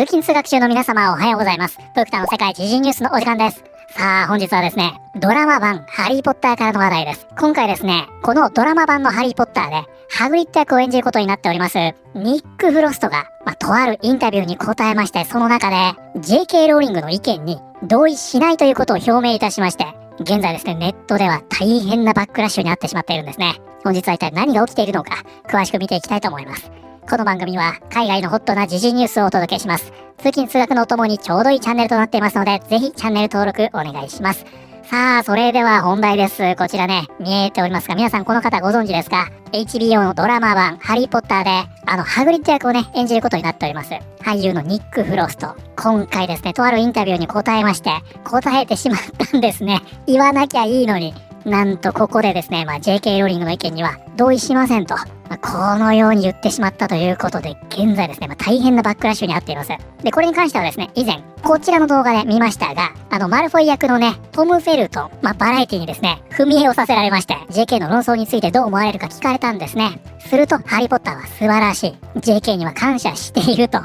通勤通学中の皆様おはようございます。プクタの世界時事ニュースのお時間です。さあ本日はですね、ドラマ版ハリーポッターからの話題です。今回ですね、このドラマ版のハリーポッターでハグリッド役を演じることになっておりますニック・フロストが、とあるインタビューに答えまして、その中で JK ローリングの意見に同意しないということを表明いたしまして、現在ですね、ネットでは大変なバックラッシュになってしまっているんですね。本日は一体何が起きているのか詳しく見ていきたいと思います。この番組は海外のホットな時事ニュースをお届けします。通勤通学のお供にちょうどいいチャンネルとなっていますので、ぜひチャンネル登録お願いします。さあ、それでは本題です。こちらね、見えておりますが、皆さんこの方ご存知ですか？ HBO のドラマ版ハリーポッターで、ハグリッド役をね、演じることになっております。俳優のニック・フロスト。今回ですね、とあるインタビューに答えまして、答えてしまったんですね。言わなきゃいいのに。なんとここでですね、JK ローリングの意見には同意しませんと、このように言ってしまったということで、現在ですね、大変なバックラッシュに遭っています。で、これに関してはですね、以前、こちらの動画で見ましたが、マルフォイ役のね、トム・フェルトン、バラエティにですね、踏み絵をさせられまして、JK の論争についてどう思われるか聞かれたんですね。すると、ハリーポッターは素晴らしい。JK には感謝していると。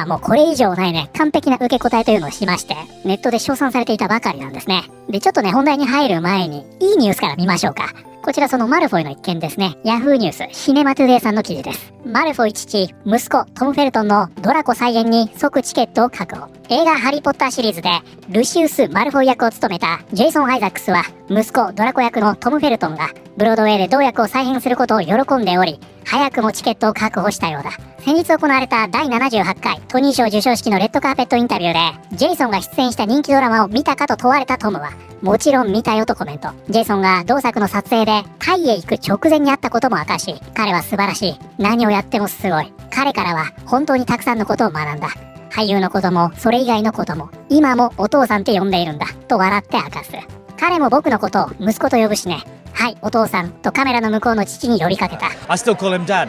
もうこれ以上ないね、完璧な受け答えというのをしまして、ネットで称賛されていたばかりなんですね。で、ちょっとね、本題に入る前に、いいニュースから見ましょうか。こちらそのマルフォイの一件ですね。ヤフーニュースシネマトゥデイさんの記事です。マルフォイ父、息子トム・フェルトンのドラコ再演に即チケットを確保。映画ハリーポッターシリーズでルシウス・マルフォイ役を務めたジェイソン・アイザックスは、息子ドラコ役のトム・フェルトンがブロードウェイで同役を再演することを喜んでおり、早くもチケットを確保したようだ。先日行われた第78回トニー賞授賞式のレッドカーペットインタビューで、ジェイソンが出演した人気ドラマを見たかと問われたトムは、もちろん見たよとコメント。ジェイソンが同作の撮影でタイへ行く直前にあったことも明かし、彼は素晴らしい。何をやってもすごい。彼からは本当にたくさんのことを学んだ。俳優のことも、それ以外のことも、今もお父さんって呼んでいるんだ。と笑って明かす。彼も僕のことを息子と呼ぶしね。はい、お父さんとカメラの向こうの父に呼びかけた。I still call him Dad.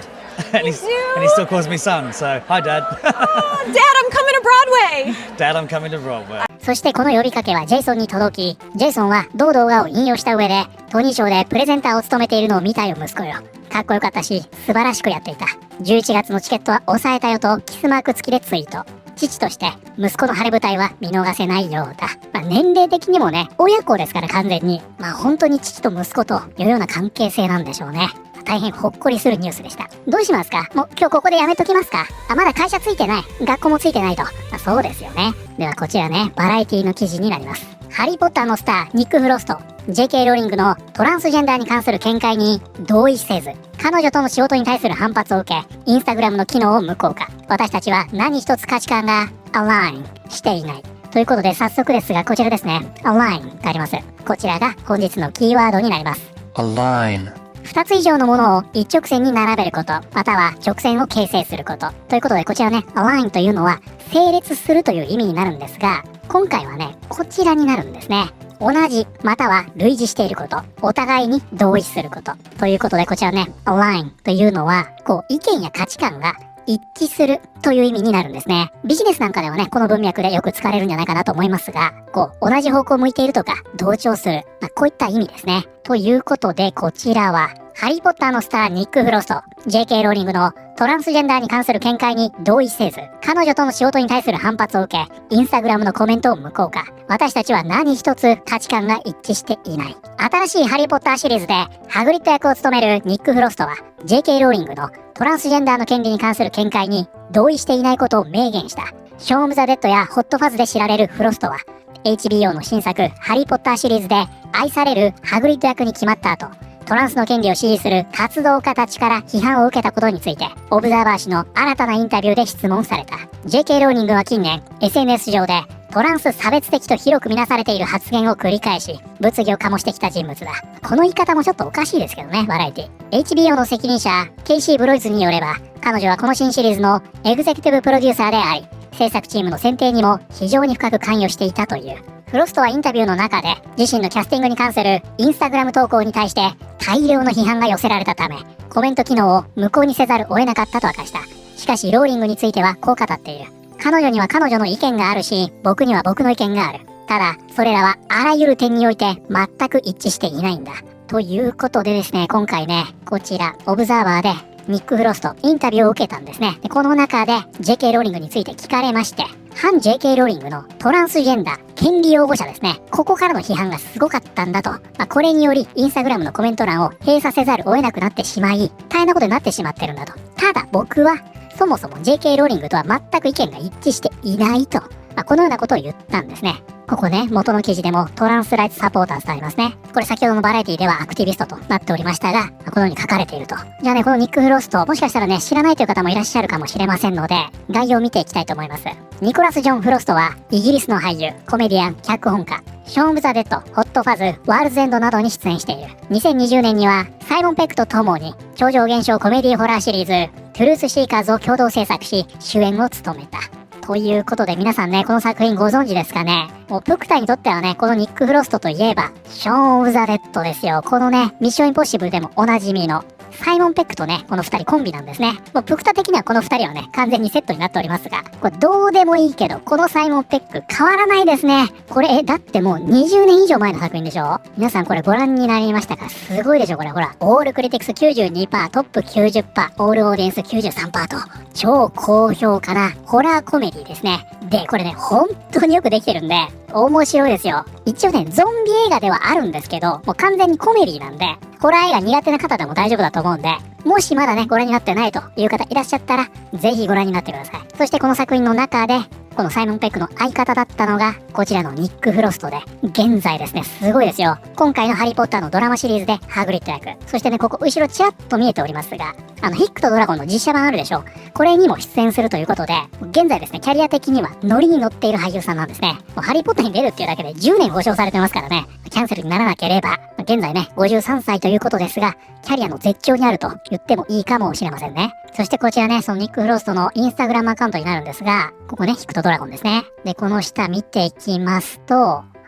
and he still calls me son. So, hi Dad. Dad, I'm coming to Broadway. Dad, I'm coming to Broadway. そしてこの呼びかけはジェイソンに届き、ジェイソンは同動画を引用した上で、トニー賞でプレゼンターを務めているのを見たよ息子よ。かっこよかったし、素晴らしくやっていた。11月のチケットは抑えたよとキスマーク付きでツイート。父として息子の晴れ舞台は見逃せないようだ。年齢的にもね、親子ですから完全に。本当に父と息子というような関係性なんでしょうね。大変ほっこりするニュースでした。どうしますか？もう今日ここでやめときますか？まだ会社ついてない。学校もついてないと。そうですよね。ではこちらね、バラエティの記事になります。ハリーポッターのスター、ニック・フロスト。JK ローリングのトランスジェンダーに関する見解に同意せず、彼女との仕事に対する反発を受け、インスタグラムの機能を無効化。私たちは何一つ価値観がアラインしていない。ということで早速ですが、こちらですね。アラインがあります。こちらが本日のキーワードになります。align。2つ以上のものを一直線に並べること、または直線を形成すること。ということで、こちらね、アラインというのは整列するという意味になるんですが、今回はね、こちらになるんですね。同じ、または類似していること。お互いに同意すること。ということで、こちらね、アラインというのは、意見や価値観が一致するという意味になるんですね。ビジネスなんかではね、この文脈でよく使われるんじゃないかなと思いますが、同じ方向を向いているとか、同調する。こういった意味ですね。ということで、こちらは、ハリーポッターのスター、ニック・フロスト、JK ローリングのトランスジェンダーに関する見解に同意せず、彼女との仕事に対する反発を受け、インスタグラムのコメントを無効化。私たちは何一つ価値観が一致していない。新しいハリーポッターシリーズで、ハグリッド役を務めるニック・フロストは、JK ローリングのトランスジェンダーの権利に関する見解に同意していないことを明言した。ショーン・オブ・ザ・デッドやホット・ファズで知られるフロストは、HBO の新作、ハリーポッターシリーズで愛されるハグリッド役に決まった後、トランスの権利を支持する活動家たちから批判を受けたことについて、オブザーバー誌の新たなインタビューで質問された。JK ローリングは近年、SNS 上でトランス差別的と広く見なされている発言を繰り返し、物議を醸してきた人物だ。この言い方もちょっとおかしいですけどね、バラエティ。HBO の責任者、ケイシー・ブロイズによれば、彼女はこの新シリーズのエグゼクティブプロデューサーであり、制作チームの選定にも非常に深く関与していたという。フロストはインタビューの中で、自身のキャスティングに関するインスタグラム投稿に対して大量の批判が寄せられたため、コメント機能を無効にせざるを得なかったと明かした。しかしローリングについてはこう語っている。彼女には彼女の意見があるし、僕には僕の意見がある。ただ、それらはあらゆる点において全く一致していないんだ。ということでですね、今回ね、こちら、オブザーバーでニック・フロストインタビューを受けたんですね。でこの中で JK ローリングについて聞かれまして、反 JK ローリングのトランスジェンダー権利擁護者ですね、ここからの批判がすごかったんだと。これによりインスタグラムのコメント欄を閉鎖せざるを得なくなってしまい、大変なことになってしまってるんだと。ただ僕はそもそも JK ローリングとは全く意見が一致していないと、このようなことを言ったんですね。ここね、元の記事でもトランスライツサポーターズとありますね。これ先ほどのバラエティではアクティビストとなっておりましたが、このように書かれていると。じゃあね、このニック・フロスト、もしかしたらね、知らないという方もいらっしゃるかもしれませんので、概要を見ていきたいと思います。ニコラス・ジョン・フロストは、イギリスの俳優、コメディアン、脚本家、ショーン・オブ・ザ・デッド、ホット・ファズ、ワールズ・エンドなどに出演している。2020年には、サイモン・ペックと共に、超常現象コメディホラーシリーズ、トゥルース・シーカーズを共同制作し、主演を務めた。ということで皆さんね、この作品ご存知ですかね。もうプクタにとってはね、このニック・フロストといえば、ショーン・オブ・ザ・デッドですよ。このね、ミッション・インポッシブルでもおなじみの、サイモン・ペックとね、この二人コンビなんですね。もうプクタ的にはこの二人はね、完全にセットになっておりますが、これどうでもいいけど、このサイモン・ペック変わらないですね。これ、だってもう20年以上前の作品でしょ。皆さんこれご覧になりましたか？すごいでしょこれ、ほら。オールクリティクス 92%、トップ 90%、オールオーディエンス 93% と、超高評価なホラーコメディですね。で、これね、本当によくできてるんで、面白いですよ。一応ね、ゾンビ映画ではあるんですけど、もう完全にコメディなんで、ホラー映画苦手な方でも大丈夫だと思うんで、もしまだね、ご覧になってないという方いらっしゃったら、ぜひご覧になってください。そしてこの作品の中で、このサイモン・ペックの相方だったのが、こちらのニック・フロストで、現在ですね、すごいですよ。今回のハリー・ポッターのドラマシリーズでハグリッド役、そしてね、ここ後ろちらっと見えておりますが、ヒックとドラゴンの実写版あるでしょ。これにも出演するということで、現在ですね、キャリア的にはノリに乗っている俳優さんなんですね。もうハリー・ポッターに出るっていうだけで10年保証されてますからね、キャンセルにならなければ、現在ね、53歳ということですが、キャリアの絶頂にあると言ってもいいかもしれませんね。そしてこちらね、そのニック・フロストのインスタグラムアカウントになるんですが、ここね、ヒックとドラゴンですね。で、この下見ていきますと、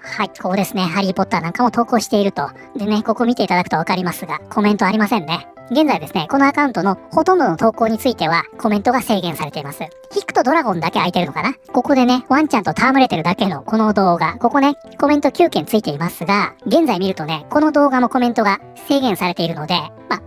はい、ここですね、ハリー・ポッターなんかも投稿していると。でね、ここ見ていただくとわかりますが、コメントありませんね。現在ですね、このアカウントのほとんどの投稿についてはコメントが制限されています。ヒックとドラゴンだけ空いてるのかな。ここでね、ワンちゃんと戯れてるだけのこの動画、ここね、コメント9件ついていますが、現在見るとね、この動画もコメントが制限されているので、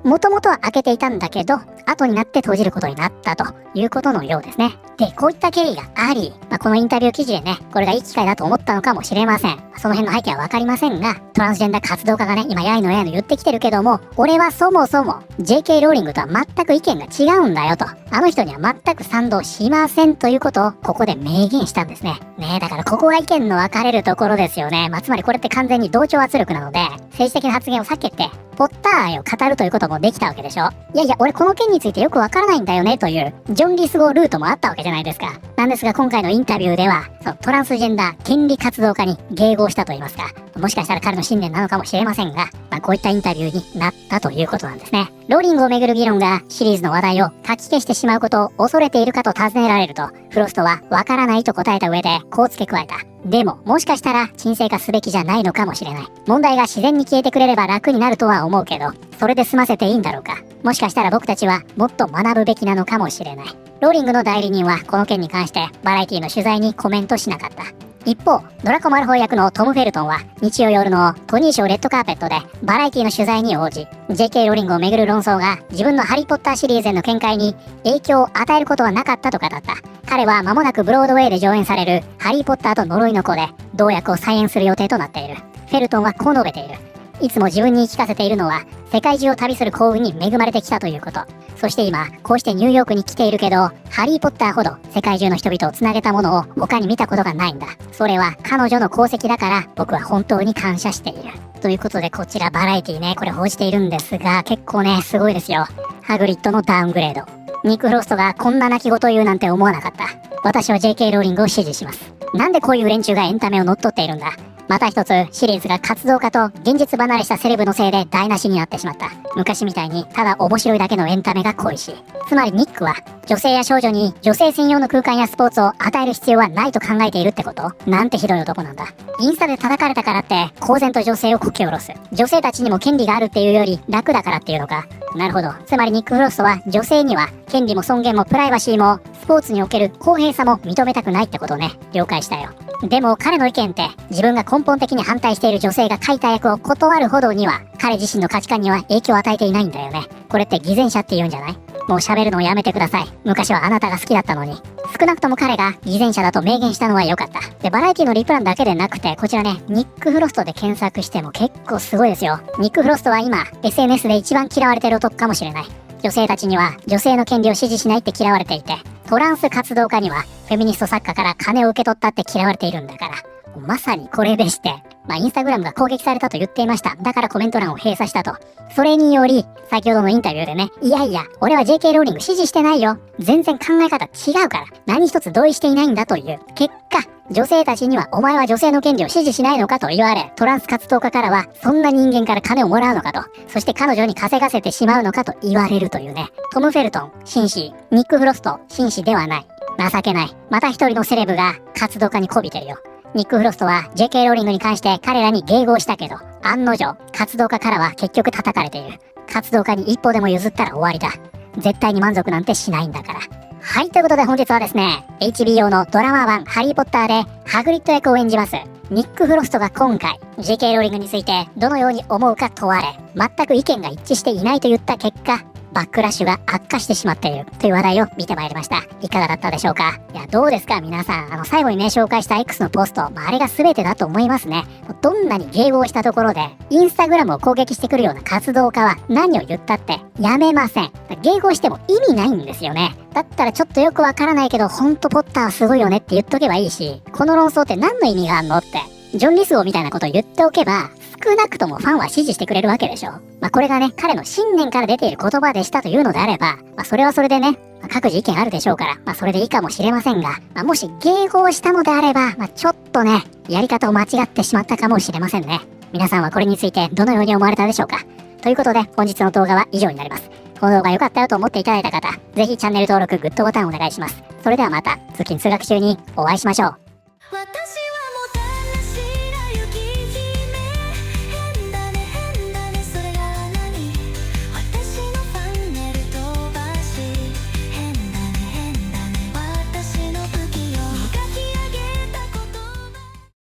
もともとは開けていたんだけど、後になって閉じることになったということのようですね。で、こういった経緯があり、このインタビュー記事でね、これがいい機会だと思ったのかもしれません。その辺の背景はわかりませんが、トランスジェンダー活動家がね、今やいのやいの言ってきてるけども、俺はそもそも JK ローリングとは全く意見が違うんだよと。あの人には全く賛同しませんということをここで明言したんですね。ねえ、だからここが意見の分かれるところですよね。つまりこれって完全に同調圧力なので、政治的な発言を避けて、ポッター愛を語るということもできたわけでしょ。いやいや、俺この件についてよくわからないんだよねというジョン・リス号ルートもあったわけじゃないですか。なんですが今回のインタビューでは、そのトランスジェンダー権利活動家に迎合したと言いますか、もしかしたら彼の信念なのかもしれませんが、こういったインタビューになったということなんですね。ローリングをめぐる議論がシリーズの話題をかき消してしまうことを恐れているかと尋ねられると、フロストはわからないと答えた上でこう付け加えた。でも、もしかしたら沈静化すべきじゃないのかもしれない。問題が自然に消えてくれれば楽になるとは思うけど、それで済ませていいんだろうか。もしかしたら僕たちはもっと学ぶべきなのかもしれない。ローリングの代理人はこの件に関してバラエティの取材にコメントしなかった。一方、ドラコ・マルフォイ役のトム・フェルトンは日曜夜のトニー賞レッドカーペットでバラエティの取材に応じ、JK ローリングをめぐる論争が自分のハリー・ポッターシリーズへの見解に影響を与えることはなかったと語った。彼は間もなくブロードウェイで上演されるハリー・ポッターと呪いの子で同役を再演する予定となっている。フェルトンはこう述べている。いつも自分に言い聞かせているのは、世界中を旅する幸運に恵まれてきたということ。そして今、こうしてニューヨークに来ているけど、ハリー・ポッターほど世界中の人々をつなげたものを他に見たことがないんだ。それは彼女の功績だから僕は本当に感謝している。ということでこちらバラエティね、これ報じているんですが、結構ね、すごいですよ。ハグリッドのダウングレード。ニック・フロストがこんな泣き言を言うなんて思わなかった。私は JK ローリングを支持します。なんでこういう連中がエンタメを乗っ取っているんだ。また一つシリーズが活動家と現実離れしたセレブのせいで台無しになってしまった。昔みたいにただ面白いだけのエンタメが恋しい。つまりニックは女性や少女に女性専用の空間やスポーツを与える必要はないと考えているってこと？なんてひどい男なんだ。インスタで叩かれたからって公然と女性をこき下ろす。女性たちにも権利があるっていうより楽だからっていうのか。なるほど。つまりニック・フロストは女性には権利も尊厳もプライバシーもスポーツにおける公平さも認めたくないってことね。了解したよ。でも彼の意見って自分が根本的に反対している女性が書いた役を断るほどには彼自身の価値観には影響を与えていないんだよね。これって偽善者って言うんじゃない？もう喋るのをやめてください。昔はあなたが好きだったのに。少なくとも彼が偽善者だと明言したのは良かった。で、バラエティのリプランだけでなくて、こちらね、ニック・フロストで検索しても結構すごいですよ。ニック・フロストは今、SNS で一番嫌われてる男かもしれない。女性たちには女性の権利を支持しないって嫌われていて、トランス活動家にはフェミニスト作家から金を受け取ったって嫌われているんだから。まさにこれでして、インスタグラムが攻撃されたと言っていました。だからコメント欄を閉鎖したと。それにより、先ほどのインタビューでね、いやいや、俺は JK ローリング支持してないよ。全然考え方違うから。何一つ同意していないんだという。結果、女性たちにはお前は女性の権利を支持しないのかと言われ、トランス活動家からはそんな人間から金をもらうのかと、そして彼女に稼がせてしまうのかと言われるというね。トム・フェルトン、紳士。ニック・フロスト、紳士ではない。情けない。また一人のセレブが活動家に媚びてるよ。ニック・フロストは JK ローリングに関して彼らに迎合したけど、案の定、活動家からは結局叩かれている。活動家に一歩でも譲ったら終わりだ。絶対に満足なんてしないんだから。はい、ということで本日はですね、HBO のドラマ版ハリーポッターでハグリッド役を演じます、ニック・フロストが今回、JK ローリングについてどのように思うか問われ、全く意見が一致していないといった結果、バックラッシュが悪化してしまっているという話題を見てまいりました。いかがだったでしょうか。いや、どうですか皆さん。最後にね、紹介した X のポスト、あれが全てだと思いますね。どんなに迎合したところで、インスタグラムを攻撃してくるような活動家は何を言ったってやめません。迎合しても意味ないんですよね。だったらちょっとよくわからないけど、ほんとポッターはすごいよねって言っとけばいいし、この論争って何の意味があんのって、ジョン・リスゴーみたいなことを言っておけば、少なくともファンは支持してくれるわけでしょ。これがね、彼の信念から出ている言葉でしたというのであれば、それはそれでね、各自意見あるでしょうから、それでいいかもしれませんが、もし迎合したのであれば、ちょっとね、やり方を間違ってしまったかもしれませんね。皆さんはこれについてどのように思われたでしょうか。ということで、本日の動画は以上になります。この動画良かったよと思っていただいた方、ぜひチャンネル登録、グッドボタンお願いします。それではまた、通勤通学中にお会いしましょう。